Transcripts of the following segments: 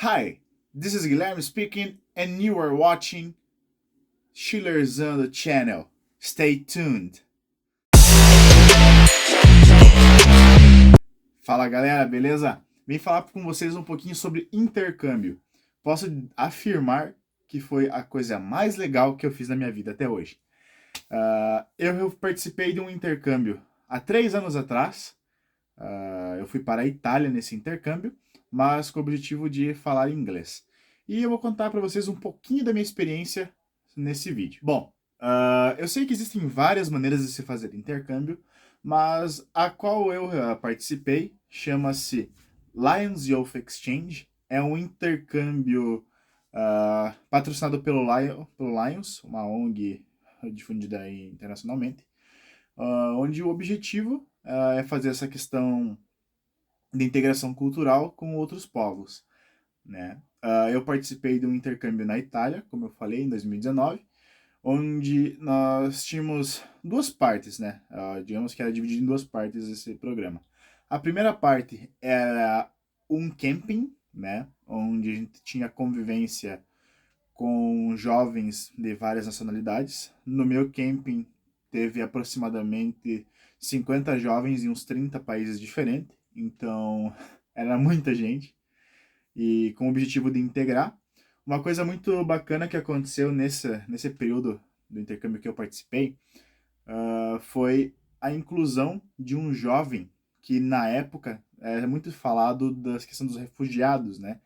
Hi, this is Guilherme speaking, and you are watching Schillerzando channel. Stay tuned. Fala galera, beleza? Vim falar com vocês um pouquinho sobre intercâmbio. Posso afirmar que foi a coisa mais legal que eu fiz na minha vida até hoje. Eu participei de um intercâmbio há 3 anos atrás. Eu fui para a Itália nesse intercâmbio, mas com o objetivo de falar inglês. E eu vou contar para vocês um pouquinho da minha experiência nesse vídeo. Bom, eu sei que existem várias maneiras de se fazer intercâmbio, mas a qual eu participei chama-se Lions Youth Exchange. É um intercâmbio patrocinado pelo Lions, uma ONG difundida aí internacionalmente, onde o objetivo é fazer essa questão de integração cultural com outros povos, né? Eu participei de um intercâmbio na Itália, como eu falei, em 2019, onde nós tínhamos duas partes, né? Digamos que era dividido em duas partes esse programa. A primeira parte era um camping, né? Onde a gente tinha convivência com jovens de várias nacionalidades. No meu camping teve aproximadamente 50 jovens em uns 30 países diferentes, então era muita gente, e com o objetivo de integrar. Uma coisa muito bacana que aconteceu nesse período do intercâmbio que eu participei foi a inclusão de um jovem que na época era muito falado da questão dos refugiados, né?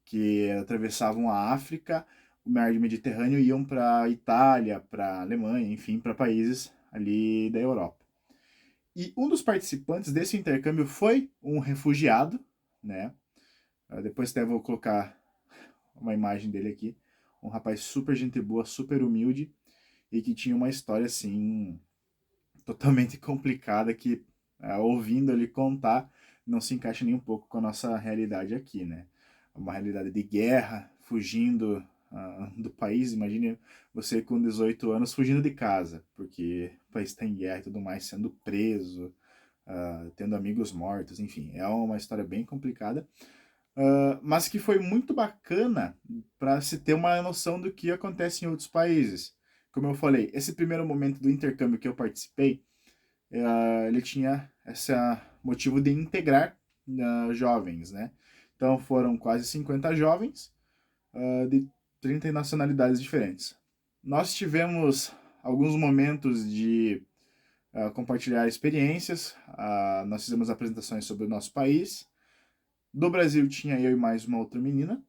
Que atravessavam a África, o mar Mediterrâneo e iam para a Itália, para a Alemanha, enfim, para países ali da Europa. E um dos participantes desse intercâmbio foi um refugiado, né? Depois até vou colocar uma imagem dele aqui. Um rapaz super gente boa, super humilde e que tinha uma história assim totalmente complicada que ouvindo ele contar não se encaixa nem um pouco com a nossa realidade aqui, né? Uma realidade de guerra, fugindo do país. Imagine você com 18 anos fugindo de casa, porque o país está em guerra e tudo mais, sendo preso, tendo amigos mortos, enfim. É uma história bem complicada, mas que foi muito bacana para se ter uma noção do que acontece em outros países. Como eu falei, esse primeiro momento do intercâmbio que eu participei, ele tinha esse motivo de integrar jovens, né? Então foram quase 50 jovens de 30 nacionalidades diferentes. Nós tivemos alguns momentos de compartilhar experiências, nós fizemos apresentações sobre o nosso país. Do Brasil tinha eu e mais uma outra menina,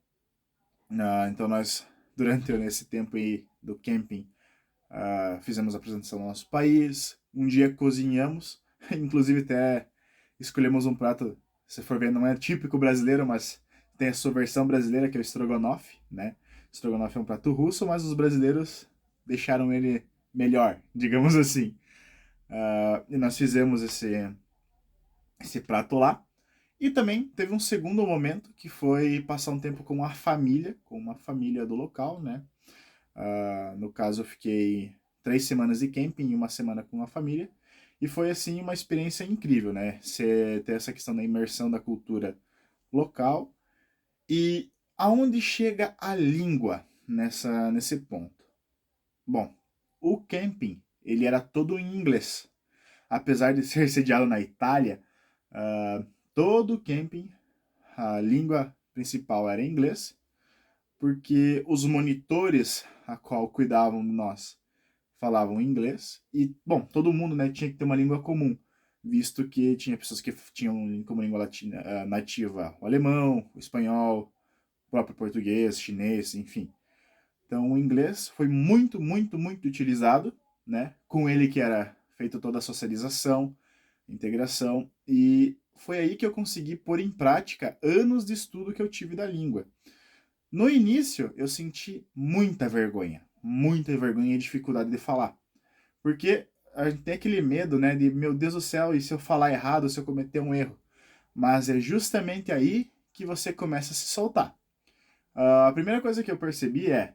então nós, durante esse tempo aí do camping, fizemos a apresentação do nosso país. Um dia cozinhamos, inclusive até escolhemos um prato, se for ver, não é típico brasileiro, mas tem a sua versão brasileira, que é o estrogonofe, né? Estrogonofe é um prato russo, mas os brasileiros deixaram ele melhor, digamos assim. E nós fizemos esse prato lá. E também teve um segundo momento, que foi passar um tempo com a família, com uma família do local, né? No caso, eu fiquei 3 semanas de camping e uma semana com a família. E foi, assim, uma experiência incrível, né? Você ter essa questão da imersão da cultura local. E aonde chega a língua nesse ponto? Bom, o camping, ele era todo em inglês. Apesar de ser sediado na Itália, todo o camping, a língua principal era inglês, porque os monitores a qual cuidavam de nós falavam inglês. E, bom, todo mundo, né, tinha que ter uma língua comum, visto que tinha pessoas que tinham como língua nativa o alemão, o espanhol, o próprio português, chinês, enfim. Então o inglês foi muito, muito, muito utilizado, né? Com ele que era feita toda a socialização, integração, e foi aí que eu consegui pôr em prática anos de estudo que eu tive da língua. No início, eu senti muita vergonha e dificuldade de falar, porque a gente tem aquele medo, né, de, meu Deus do céu, e se eu falar errado, se eu cometer um erro? Mas é justamente aí que você começa a se soltar. A primeira coisa que eu percebi é,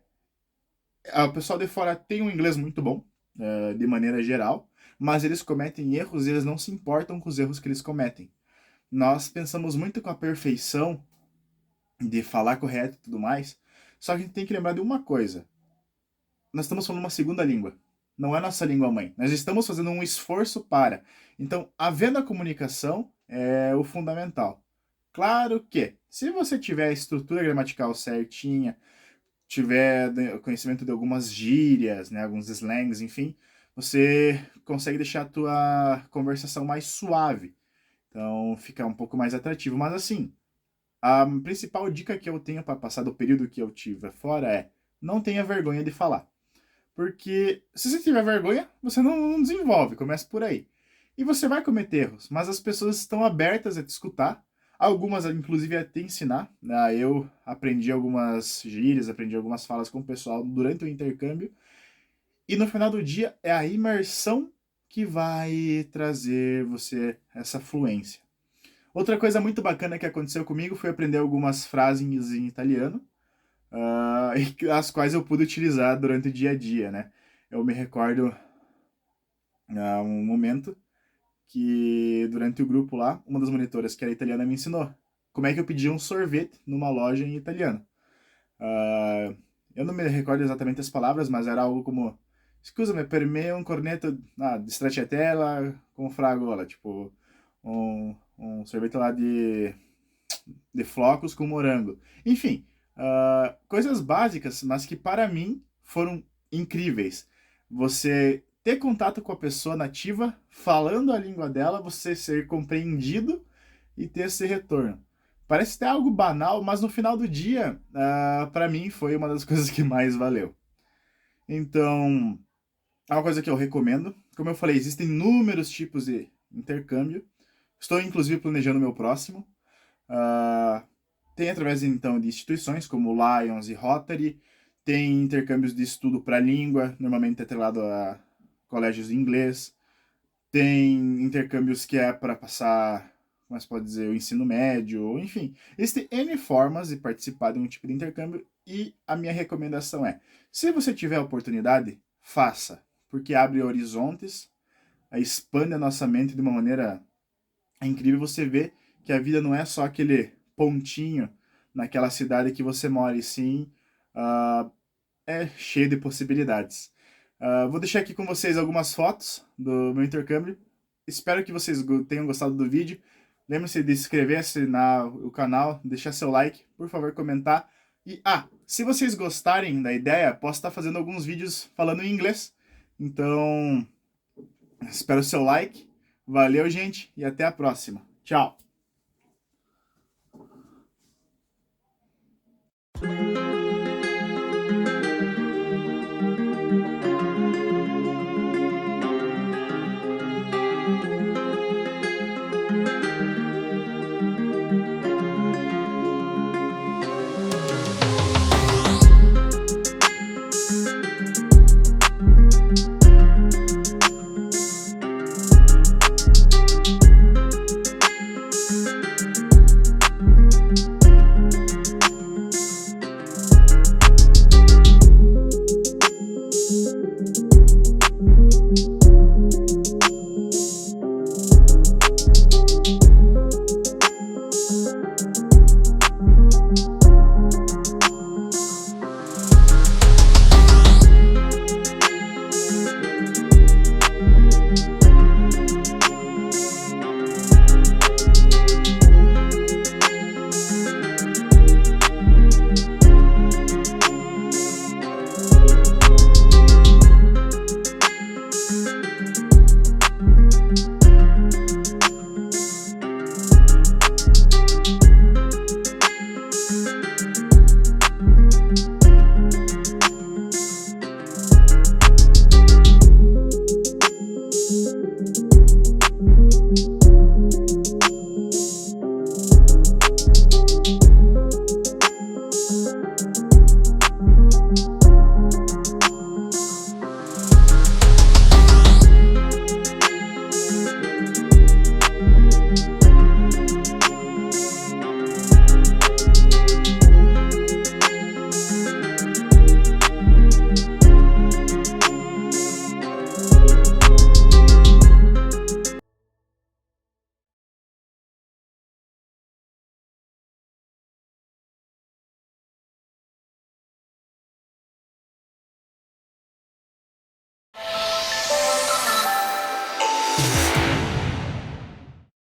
o pessoal de fora tem um inglês muito bom, de maneira geral, mas eles cometem erros e eles não se importam com os erros que eles cometem. Nós pensamos muito com a perfeição de falar correto e tudo mais. Só que a gente tem que lembrar de uma coisa. Nós estamos falando uma segunda língua. Não é nossa língua mãe. Nós estamos fazendo um esforço para. Então, havendo a comunicação é o fundamental. Claro que, se você tiver a estrutura gramatical certinha, tiver conhecimento de algumas gírias, né, alguns slangs, enfim, você consegue deixar a tua conversação mais suave. Então, fica um pouco mais atrativo. Mas assim, a principal dica que eu tenho para passar do período que eu tive fora é: não tenha vergonha de falar. Porque se você tiver vergonha, você não desenvolve, começa por aí. E você vai cometer erros, mas as pessoas estão abertas a te escutar, algumas inclusive a te ensinar. Eu aprendi algumas gírias, aprendi algumas falas com o pessoal durante o intercâmbio, e no final do dia é a imersão que vai trazer você essa fluência. Outra coisa muito bacana que aconteceu comigo foi aprender algumas frases em italiano, as quais eu pude utilizar durante o dia a dia, né? Eu me recordo um momento que durante o grupo lá, uma das monitoras que era italiana me ensinou como é que eu pedia um sorvete numa loja em italiano. Eu não me recordo exatamente as palavras, mas era algo como: "Scusami, per me un cornetto di stracciatella com fragola", tipo um sorvete lá de flocos com morango. Enfim, coisas básicas, mas que para mim foram incríveis. Você ter contato com a pessoa nativa, falando a língua dela, você ser compreendido e ter esse retorno. Parece até algo banal, mas no final do dia, para mim foi uma das coisas que mais valeu. Então, é uma coisa que eu recomendo. Como eu falei, existem inúmeros tipos de intercâmbio. Estou inclusive planejando o meu próximo. Uh, Tem através então de instituições como Lions e Rotary, tem intercâmbios de estudo para língua, normalmente atrelado a colégios de inglês, tem intercâmbios que é para passar, como se pode dizer, o ensino médio, enfim. Existem N formas de participar de um tipo de intercâmbio e a minha recomendação é: se você tiver a oportunidade, faça, porque abre horizontes, expande a nossa mente de uma maneira incrível. Você vê que a vida não é só aquele pontinho naquela cidade que você mora, e sim é cheio de possibilidades. Vou deixar aqui com vocês algumas fotos do meu intercâmbio. Espero que vocês tenham gostado do vídeo. Lembre-se de se inscrever, assinar o canal, deixar seu like, por favor, comentar. E, se vocês gostarem da ideia, posso estar fazendo alguns vídeos falando em inglês. Então, espero o seu like. Valeu, gente, e até a próxima. Tchau!